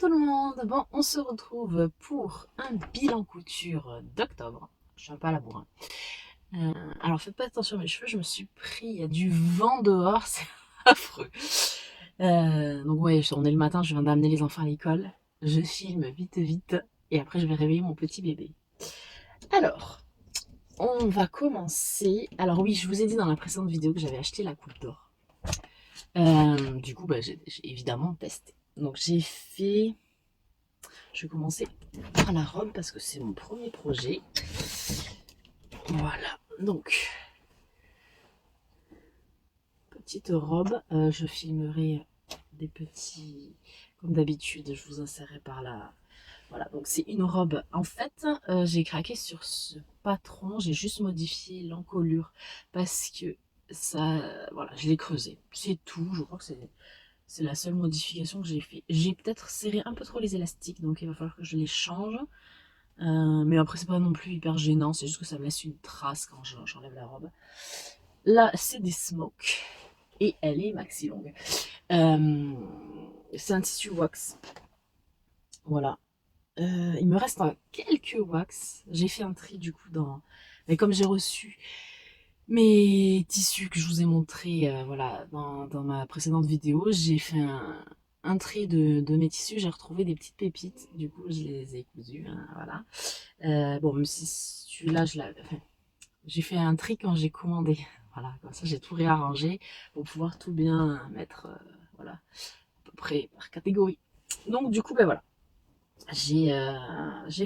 tout le monde. Bon, on se retrouve pour un bilan couture d'octobre. Je suis un peu à la bourre, hein. Alors faites pas attention à mes cheveux, je me suis pris, il y a du vent dehors, c'est affreux. Donc ouais, on est le matin, je viens d'amener les enfants à l'école. Je filme vite vite et après je vais réveiller mon petit bébé. Alors, on va commencer. Alors oui, je vous ai dit dans la précédente vidéo que j'avais acheté la coupe d'or. Du coup, j'ai évidemment testé. Donc j'ai fait. Je vais commencer par la robe parce que c'est mon premier projet. Voilà, donc petite robe. Je filmerai des petits, comme d'habitude, je vous insérerai par là. Voilà, donc c'est une robe. En fait, j'ai craqué sur ce patron. J'ai juste modifié l'encolure parce que ça, voilà, je l'ai creusé. C'est tout. Je crois que c'est la seule modification que j'ai fait. J'ai peut-être serré un peu trop les élastiques, donc il va falloir que je les change. Mais après, c'est pas non plus hyper gênant, c'est juste que ça me laisse une trace quand j'enlève la robe. Là, c'est des smokes. Et elle est maxi longue. C'est un tissu wax. Voilà. Il me reste quelques wax. J'ai fait un tri du coup dans. Mais comme j'ai reçu mes tissus que je vous ai montré voilà, dans ma précédente vidéo, j'ai fait un tri de mes tissus. J'ai retrouvé des petites pépites. Du coup, je les ai cousus. Hein, voilà. Bon, même si celui-là, enfin, j'ai fait un tri quand j'ai commandé. Voilà, comme ça j'ai tout réarrangé pour pouvoir tout bien mettre, voilà, à peu près par catégorie. Donc du coup, ben voilà, j'ai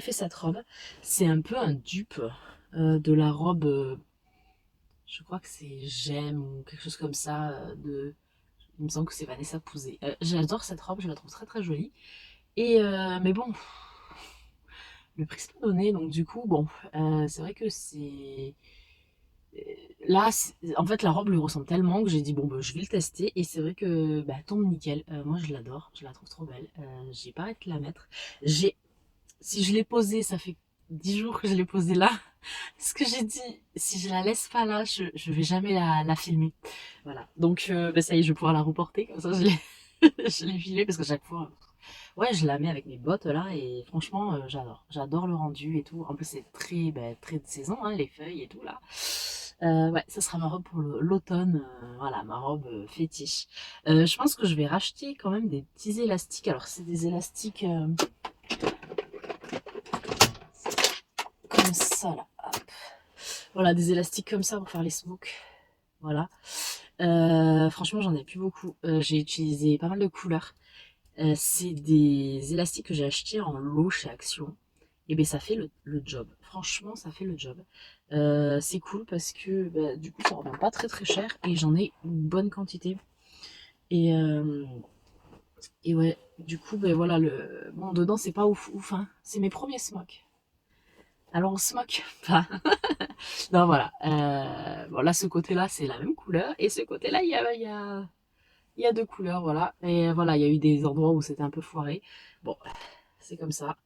fait cette robe. C'est un peu un dupe de la robe, je crois que c'est Gemme ou quelque chose comme ça. Il me semble que c'est Vanessa Pouzet. J'adore cette robe, je la trouve très très jolie. Mais bon, le prix c'est pas donné, donc du coup, bon, c'est vrai que c'est. Là, en fait, la robe lui ressemble tellement que j'ai dit, bon, bah, je vais le tester. Et c'est vrai que, bah, elle tombe nickel. Moi, je l'adore, je la trouve trop belle. J'ai pas arrêté de la mettre. Si je l'ai posée, ça fait 10 jours que je l'ai posée là. Ce que j'ai dit, si je la laisse pas là, je vais jamais la filmer. Voilà. Donc, bah, ça y est, je vais pouvoir la reporter. Comme ça, je l'ai je l'ai filmée parce que chaque fois, ouais, je la mets avec mes bottes là et franchement, j'adore. J'adore le rendu et tout. En plus, c'est très, très de saison, hein, les feuilles et tout là. Ouais, ça sera ma robe pour l'automne. Voilà, ma robe fétiche. Je pense que je vais racheter quand même des petits élastiques. Alors, c'est des élastiques comme ça là. Hop. Voilà, des élastiques comme ça pour faire les smokes. Voilà. Franchement, j'en ai plus beaucoup. J'ai utilisé pas mal de couleurs. C'est des élastiques que j'ai achetés en lot chez Action. Et ben ça fait le job. Franchement, ça fait le job. C'est cool parce que bah, du coup, ça revient pas très très cher et j'en ai une bonne quantité. Et, euh, et ouais, du coup, ben voilà, bon, dedans, c'est pas ouf ouf, hein. C'est mes premiers smocks. Alors on se moque pas. Non, voilà. Bon, là, ce côté-là, c'est la même couleur. Et ce côté-là, il y a deux couleurs, voilà. Et voilà, il y a eu des endroits où c'était un peu foiré. Bon, c'est comme ça.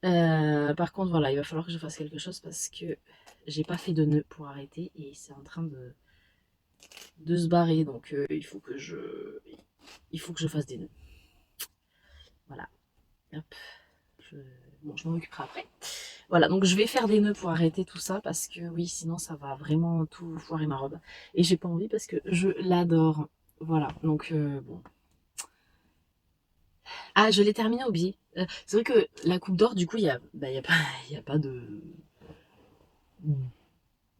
Par contre, voilà, il va falloir que je fasse quelque chose parce que j'ai pas fait de nœud pour arrêter et c'est en train de se barrer. Donc, il faut que je fasse des nœuds. Voilà. Hop. Je, bon, je m'en occuperai après. Voilà, donc je vais faire des nœuds pour arrêter tout ça parce que oui, sinon ça va vraiment tout foirer ma robe. Et j'ai pas envie parce que je l'adore. Voilà, donc bon. Ah, je l'ai terminé au biais. C'est vrai que la coupe d'or, du coup, il y a pas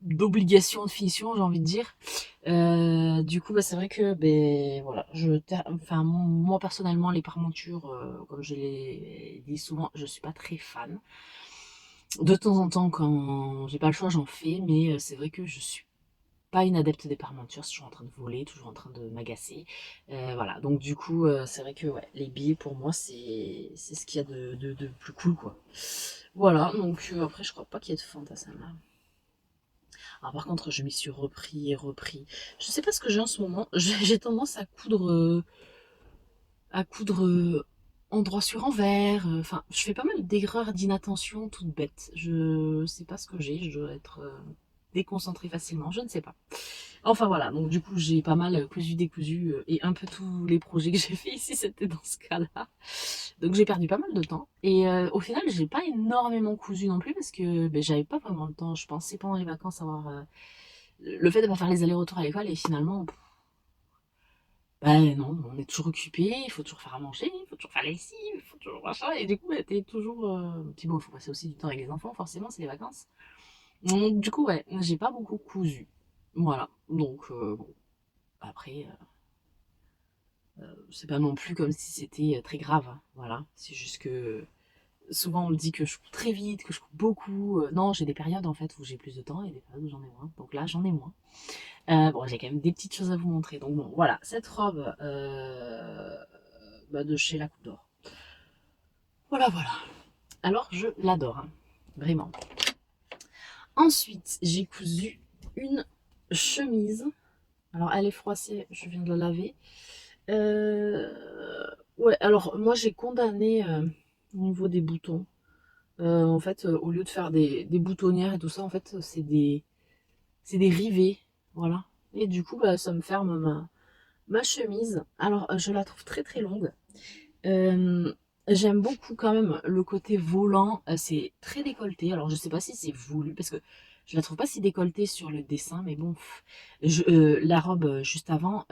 d'obligation de finition, j'ai envie de dire. Du coup, c'est vrai que, voilà, enfin, moi personnellement, les parmentures, comme je l'ai dit souvent, je suis pas très fan. De temps en temps, quand j'ai pas le choix, j'en fais, mais c'est vrai que je suis pas une adepte des parmentures, c'est toujours en train de voler, toujours en train de m'agacer. Voilà, donc du coup, c'est vrai que ouais, les billes pour moi, c'est ce qu'il y a de plus cool, quoi. Voilà, donc après, je crois pas qu'il y ait de fente à ça là. Alors par contre, je m'y suis repris et repris. Je sais pas ce que j'ai en ce moment. J'ai tendance à coudre endroit sur envers. Enfin, je fais pas mal d'erreurs d'inattention toutes bêtes. Je sais pas ce que j'ai. Je dois être déconcentrer facilement, je ne sais pas. Enfin voilà, donc du coup j'ai pas mal cousu décousu et un peu tous les projets que j'ai fait ici c'était dans ce cas-là. Donc j'ai perdu pas mal de temps et au final j'ai pas énormément cousu non plus parce que ben, j'avais pas vraiment le temps. Je pensais pendant les vacances avoir le fait de pas faire les allers-retours à l'école et finalement ben non, on est toujours occupé, il faut toujours faire à manger, il faut toujours faire la lessive, il faut toujours machin et du coup ben, t'es toujours puis bon il faut passer aussi du temps avec les enfants forcément c'est les vacances. Donc du coup ouais j'ai pas beaucoup cousu. Voilà donc bon après c'est pas non plus comme si c'était très grave, hein, voilà. C'est juste que souvent on me dit que je coupe très vite, que je coupe beaucoup. Non, j'ai des périodes en fait où j'ai plus de temps et des périodes où j'en ai moins. Donc là, j'en ai moins. Bon, j'ai quand même des petites choses à vous montrer. Donc bon, voilà, cette robe bah, de chez La Coupe d'Or. Voilà, voilà. Alors, je l'adore, hein, vraiment. Ensuite, j'ai cousu une chemise. Alors, elle est froissée, je viens de la laver. Ouais, alors moi j'ai condamné au niveau des boutons. En fait, au lieu de faire des boutonnières et tout ça, en fait, c'est des rivets, voilà. Et du coup, bah, ça me ferme ma chemise. Alors, je la trouve très très longue. Euh, J'aime beaucoup quand même le côté volant. C'est très décolleté. Alors, je sais pas si c'est voulu parce que je la trouve pas si décolletée sur le dessin, mais bon, la robe juste avant,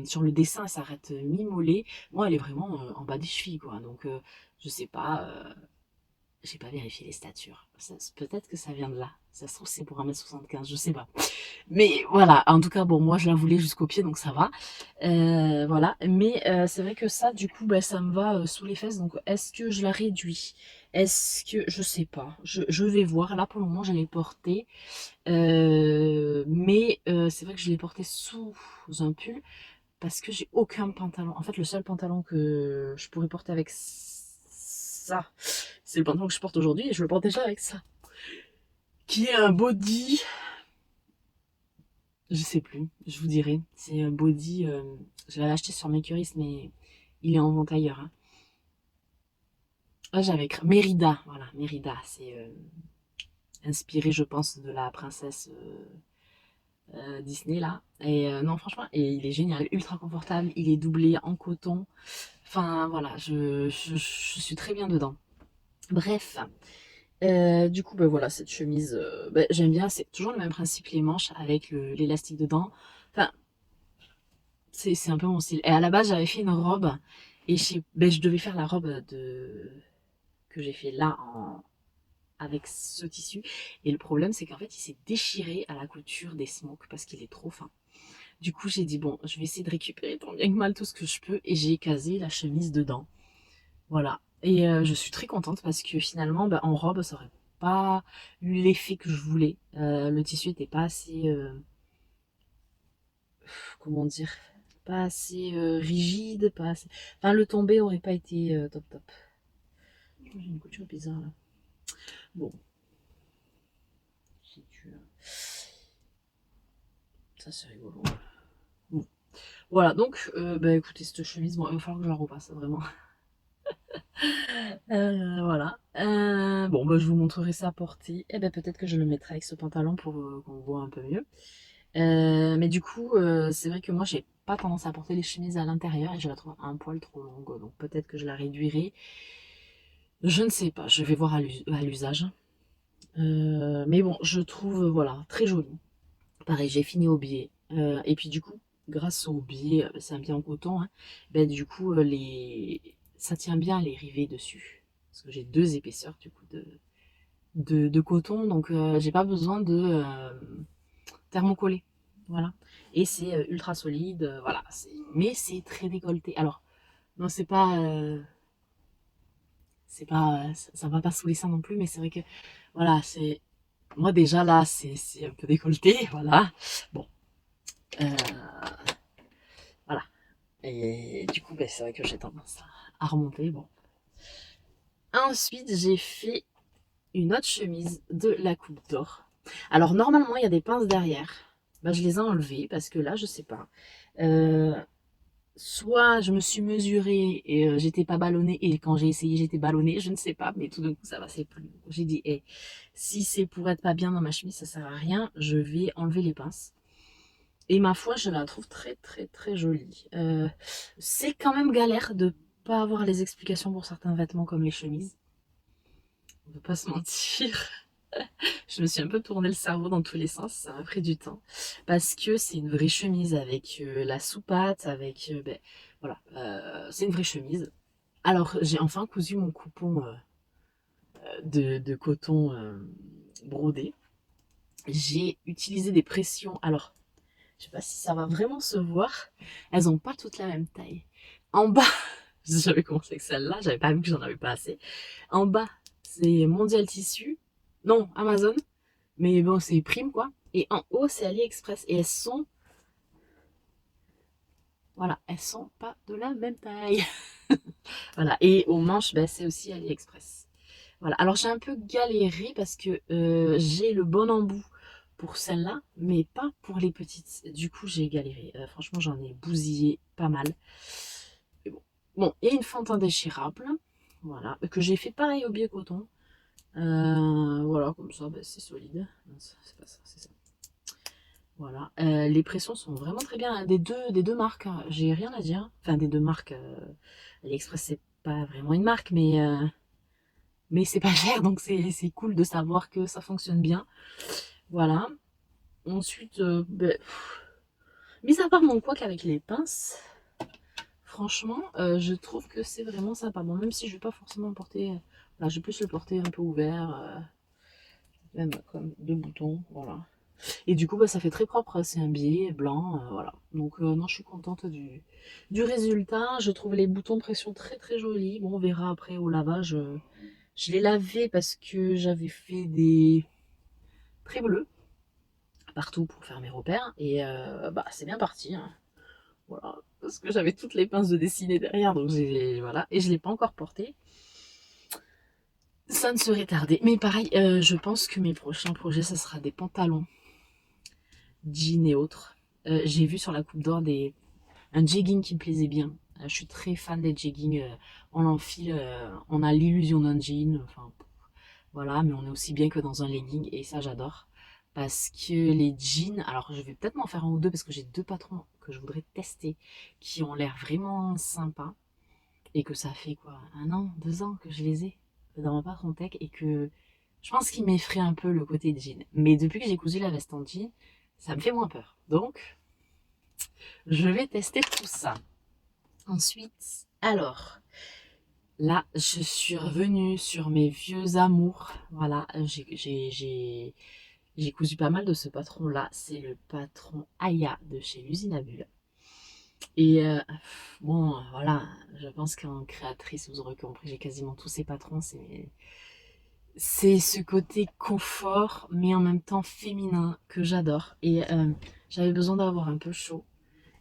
sur le dessin, elle s'arrête mi-mollet. Moi, elle est vraiment en bas des chevilles, quoi. Donc, je sais pas. J'ai pas vérifié les statures. Peut-être que ça vient de là. Ça se trouve, c'est pour 1,75 m, je sais pas. Mais voilà, en tout cas, bon, moi je la voulais jusqu'au pied, donc ça va. Voilà, mais c'est vrai que ça, du coup, bah, ça me va sous les fesses. Donc, est-ce que je la réduis? Est-ce que... Je sais pas. Je vais voir. Là, pour le moment, je l'ai portée. Mais c'est vrai que je l'ai portée sous un pull parce que j'ai aucun pantalon. En fait, le seul pantalon que je pourrais porter avec ça, c'est le pantalon que je porte aujourd'hui et je le porte déjà avec ça. Qui est un body, je sais plus, je vous dirai. C'est un body, je l'avais acheté sur Makerist, mais il est en vente ailleurs, hein. Ah, j'avais Mérida, voilà, Mérida, c'est inspiré, je pense, de la princesse Disney là. Et non, franchement, et il est génial, ultra confortable, il est doublé en coton. Enfin voilà, je suis très bien dedans. Bref, du coup, ben voilà, cette chemise, ben, j'aime bien, c'est toujours le même principe, les manches avec l'élastique dedans. Enfin, c'est un peu mon style. Et à la base, j'avais fait une robe, et ben, je devais faire la robe que j'ai fait là avec ce tissu. Et le problème, c'est qu'en fait, il s'est déchiré à la couture des smokes parce qu'il est trop fin. Du coup, j'ai dit, bon, je vais essayer de récupérer tant bien que mal tout ce que je peux, et j'ai casé la chemise dedans. Voilà. Et je suis très contente parce que finalement, bah, en robe, ça aurait pas eu l'effet que je voulais. Le tissu était pas assez, comment dire, pas assez rigide, pas assez... Enfin, le tombé aurait pas été top top. J'ai une couture bizarre là. Bon, si tu... ça c'est rigolo. Bon. Voilà, donc, bah écoutez, cette chemise, bon, il va falloir que je la repasse, vraiment. Voilà. Bon, bah, je vous montrerai ça porté. Et ben peut-être que je le mettrai avec ce pantalon pour qu'on voit un peu mieux. Mais du coup, c'est vrai que moi, j'ai pas tendance à porter les chemises à l'intérieur et je la trouve un poil trop longue. Donc peut-être que je la réduirai. Je ne sais pas, je vais voir à l'usage. Mais bon, je trouve, voilà, très jolie. Pareil, j'ai fini au biais. Et puis du coup, grâce au biais, c'est un biais en coton, hein, ben, du coup, ça tient bien les rivets dessus. Parce que j'ai deux épaisseurs du coup de coton, donc j'ai pas besoin de thermocoller. Voilà. Et c'est ultra solide, voilà. Mais c'est très décolleté. Alors, non, c'est pas, ça va pas sous les seins non plus, mais c'est vrai que, voilà, c'est, moi déjà là, c'est un peu décolleté, voilà. Bon, euh, voilà. Et du coup, ben, c'est vrai que j'ai tendance à remonter, bon. Ensuite, j'ai fait une autre chemise de la Coupe d'Or. Alors, normalement, il y a des pinces derrière. Ben, je les ai enlevées parce que là, je sais pas. Euh, soit je me suis mesurée et j'étais pas ballonnée, et quand j'ai essayé j'étais ballonnée, je ne sais pas, mais tout d'un coup ça va, c'est plus. J'ai dit, hey, si c'est pour être pas bien dans ma chemise, ça sert à rien, je vais enlever les pinces. Et ma foi, je la trouve très très très jolie. C'est quand même galère de pas avoir les explications pour certains vêtements comme les chemises. On peut pas se mentir. Je me suis un peu tourné le cerveau dans tous les sens, ça m'a pris du temps. Parce que c'est une vraie chemise avec la soupate, avec... ben, voilà, c'est une vraie chemise. Alors, j'ai enfin cousu mon coupon de coton brodé. J'ai utilisé des pressions. Alors, je sais pas si ça va vraiment se voir. Elles ont pas toutes la même taille. En bas, j'avais commencé avec celle-là, j'avais pas vu que j'en avais pas assez. En bas, c'est Mondial Tissu. Non, Amazon. Mais bon, c'est prime quoi. Et en haut, c'est AliExpress. Et elles sont, voilà, elles sont pas de la même taille. Voilà. Et aux manches, ben, c'est aussi AliExpress. Voilà. Alors j'ai un peu galéré parce que j'ai le bon embout pour celle-là, mais pas pour les petites. Du coup, j'ai galéré. Franchement, j'en ai bousillé pas mal. Mais bon. Bon, il y a une fente indéchirable. Voilà. Que j'ai fait pareil au biais coton. Voilà, comme ça, ben, c'est solide. Non, c'est pas ça, c'est ça. Voilà, les pressions sont vraiment très bien, hein, des deux marques, hein, j'ai rien à dire. Enfin, des deux marques, AliExpress, c'est pas vraiment une marque, mais c'est pas cher, donc c'est cool de savoir que ça fonctionne bien. Voilà. Ensuite, ben, mis à part mon couac avec les pinces, franchement, je trouve que c'est vraiment sympa. Bon, même si je vais pas forcément porter, voilà, je vais plus le porter un peu ouvert, même comme deux boutons, voilà. Et du coup, bah, ça fait très propre, c'est un biais blanc, voilà. Donc non, je suis contente du résultat. Je trouve les boutons de pression très très jolis. Bon, on verra après au lavage. Je l'ai lavé parce que j'avais fait des traits bleus partout pour faire mes repères. Et bah, c'est bien parti, hein. Voilà. Parce que j'avais toutes les pinces de dessiner derrière, donc voilà. Et je ne l'ai pas encore porté. Ça ne serait tardé. Mais pareil, je pense que mes prochains projets, ça sera des pantalons, jeans et autres. J'ai vu sur la Coupe d'Or un jegging qui me plaisait bien. Je suis très fan des jeggings. On l'enfile, on a l'illusion d'un jean. Enfin, voilà, mais on est aussi bien que dans un legging. Et ça, j'adore. Parce que les jeans, alors je vais peut-être m'en faire un ou deux parce que j'ai deux patrons que je voudrais tester qui ont l'air vraiment sympas. Et que ça fait quoi, 1 an, 2 ans que je les ai dans mon patron tech et que je pense qu'ils m'effraient un peu le côté jean. Mais depuis que j'ai cousu la veste en jean, ça me fait moins peur. Donc, je vais tester tout ça. Ensuite, alors, là, je suis revenue sur mes vieux amours. Voilà, j'ai cousu pas mal de ce patron-là. C'est le patron Aya de chez l'usine à bulles. Et bon, voilà, je pense qu'en créatrice, vous aurez compris, j'ai quasiment tous ces patrons. C'est ce côté confort, mais en même temps féminin que j'adore. Et j'avais besoin d'avoir un peu chaud.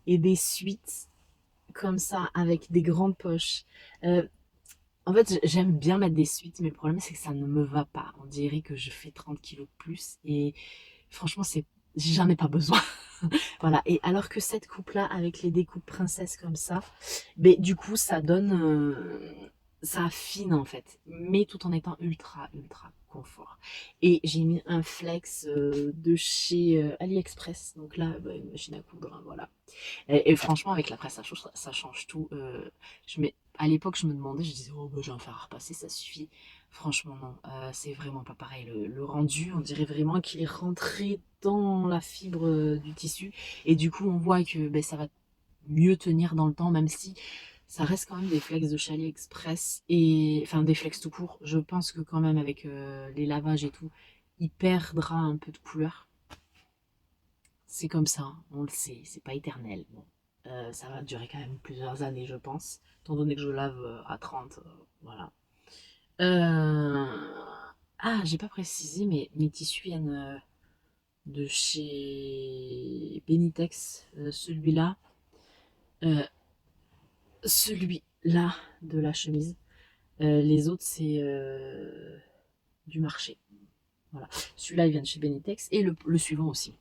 Et des suites comme ça, avec des grandes poches. Euh, En fait, j'aime bien mettre des suites, mais le problème, c'est que ça ne me va pas. On dirait que je fais 30 kilos de plus et franchement, j'en ai pas besoin. Voilà. Et alors que cette coupe-là, avec les découpes princesses comme ça, ben, du coup, ça donne, ça affine en fait, mais tout en étant ultra, ultra confort. Et j'ai mis un flex de chez AliExpress. Donc là, ben, une machine à coudre, hein, voilà. Et franchement, avec la presse à chaud, ça change tout. À l'époque, je me demandais, je disais, oh, bah, je vais en faire repasser, ça suffit. Franchement, non, c'est vraiment pas pareil. Le rendu, on dirait vraiment qu'il est rentré dans la fibre du tissu. Et du coup, on voit que ben, ça va mieux tenir dans le temps, même si ça reste quand même des flex de chez AliExpress. Et, enfin, des flex tout court. Je pense que quand même, avec les lavages et tout, il perdra un peu de couleur. C'est comme ça, on le sait, c'est pas éternel. Bon, ça va durer quand même plusieurs années, je pense, étant donné que je lave à 30, voilà. Euh, Ah, j'ai pas précisé, mais mes tissus viennent de chez Benitex, euh, celui-là de la chemise. Les autres, c'est du marché. Voilà. Celui-là, il vient de chez Benitex et le suivant aussi.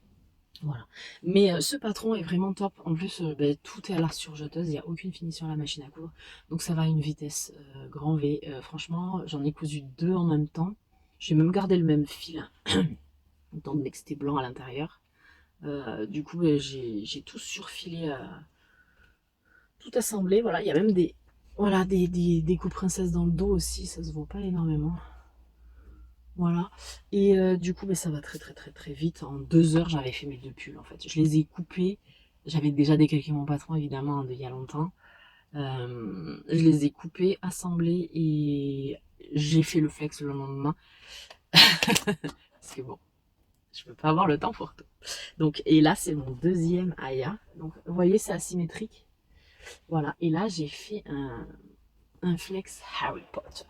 Voilà. Mais ce patron est vraiment top. En plus, ben, tout est à la surjeteuse, il n'y a aucune finition à la machine à coudre. Donc ça va à une vitesse grand V. Franchement, j'en ai cousu deux en même temps. J'ai même gardé le même fil, étant donné que c'était blanc à l'intérieur. Du coup, ben, j'ai tout surfilé, tout assemblé. Voilà, il y a même des, voilà, des coupes princesses dans le dos aussi, ça se voit pas énormément. Voilà. Et du coup, ben, ça va très très très très vite. En 2 heures, j'avais fait mes deux pulls en fait. Je les ai coupés. J'avais déjà décalqué mon patron évidemment il y a longtemps. Je les ai coupés, assemblés et j'ai fait le flex le lendemain. Parce que bon, je peux pas avoir le temps pour tout. Donc, et là, c'est mon deuxième Aya. Donc, vous voyez, c'est asymétrique. Voilà. Et là, j'ai fait un flex Harry Potter.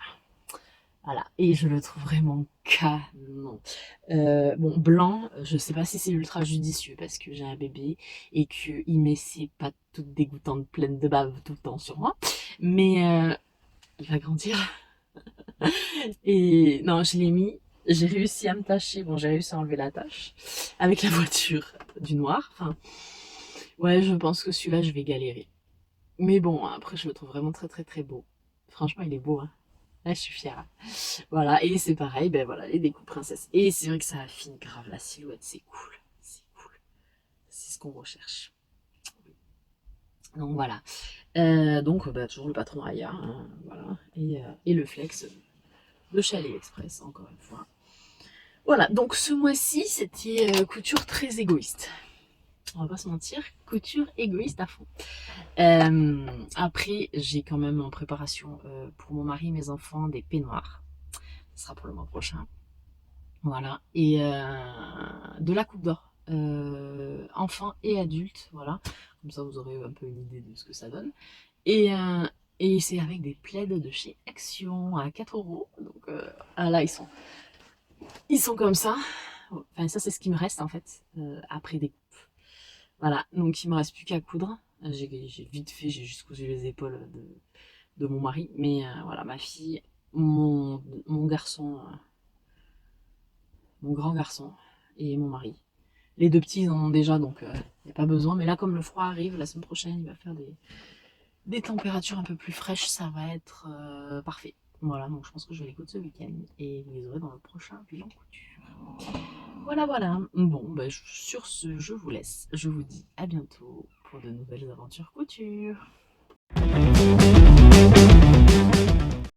Voilà, et je le trouve vraiment canon. Bon, blanc, je sais pas si c'est ultra judicieux parce que j'ai un bébé et qu'il met ses pattes toutes dégoûtantes, pleines de bave tout le temps sur moi. Mais il va grandir. Et non, je l'ai mis. J'ai réussi à me tacher. Bon, j'ai réussi à enlever la tache avec la voiture du noir. Enfin, ouais, je pense que celui-là, je vais galérer. Mais bon, après, je le trouve vraiment très très très beau. Franchement, il est beau, hein. Là, je suis fière. Voilà, et c'est pareil, ben voilà, les découpes princesses. Et c'est vrai que ça affine grave la silhouette, c'est cool. C'est cool. C'est ce qu'on recherche. Donc voilà. Donc bah, toujours le patron Aya, hein, voilà. Et le flex de chez AliExpress, encore une fois. Voilà, donc ce mois-ci, c'était couture très égoïste. On va pas se mentir, couture égoïste à fond. Après, j'ai quand même en préparation pour mon mari et mes enfants des peignoirs. Ce sera pour le mois prochain. Voilà. Et de la coupe d'or. Enfants et adultes, voilà. Comme ça, vous aurez un peu une idée de ce que ça donne. Et, euh, et c'est avec des plaids de chez Action à 4 euros. Donc là, ils sont comme ça. Enfin, ça, c'est ce qui me reste en fait, après des coupes. Voilà. Donc, il me reste plus qu'à coudre. J'ai vite fait, j'ai juste cousu les épaules de mon mari. Mais voilà, ma fille, mon garçon, mon grand garçon et mon mari. Les deux petits, ils en ont déjà, donc il n'y a pas besoin. Mais là, comme le froid arrive, la semaine prochaine, il va faire des températures un peu plus fraîches, ça va être parfait. Voilà, donc je pense que je vais les coudre ce week-end et vous les aurez dans le prochain bilan couture. Voilà, voilà. Bon, bah, sur ce, je vous laisse. Je vous dis à bientôt pour de nouvelles aventures couture.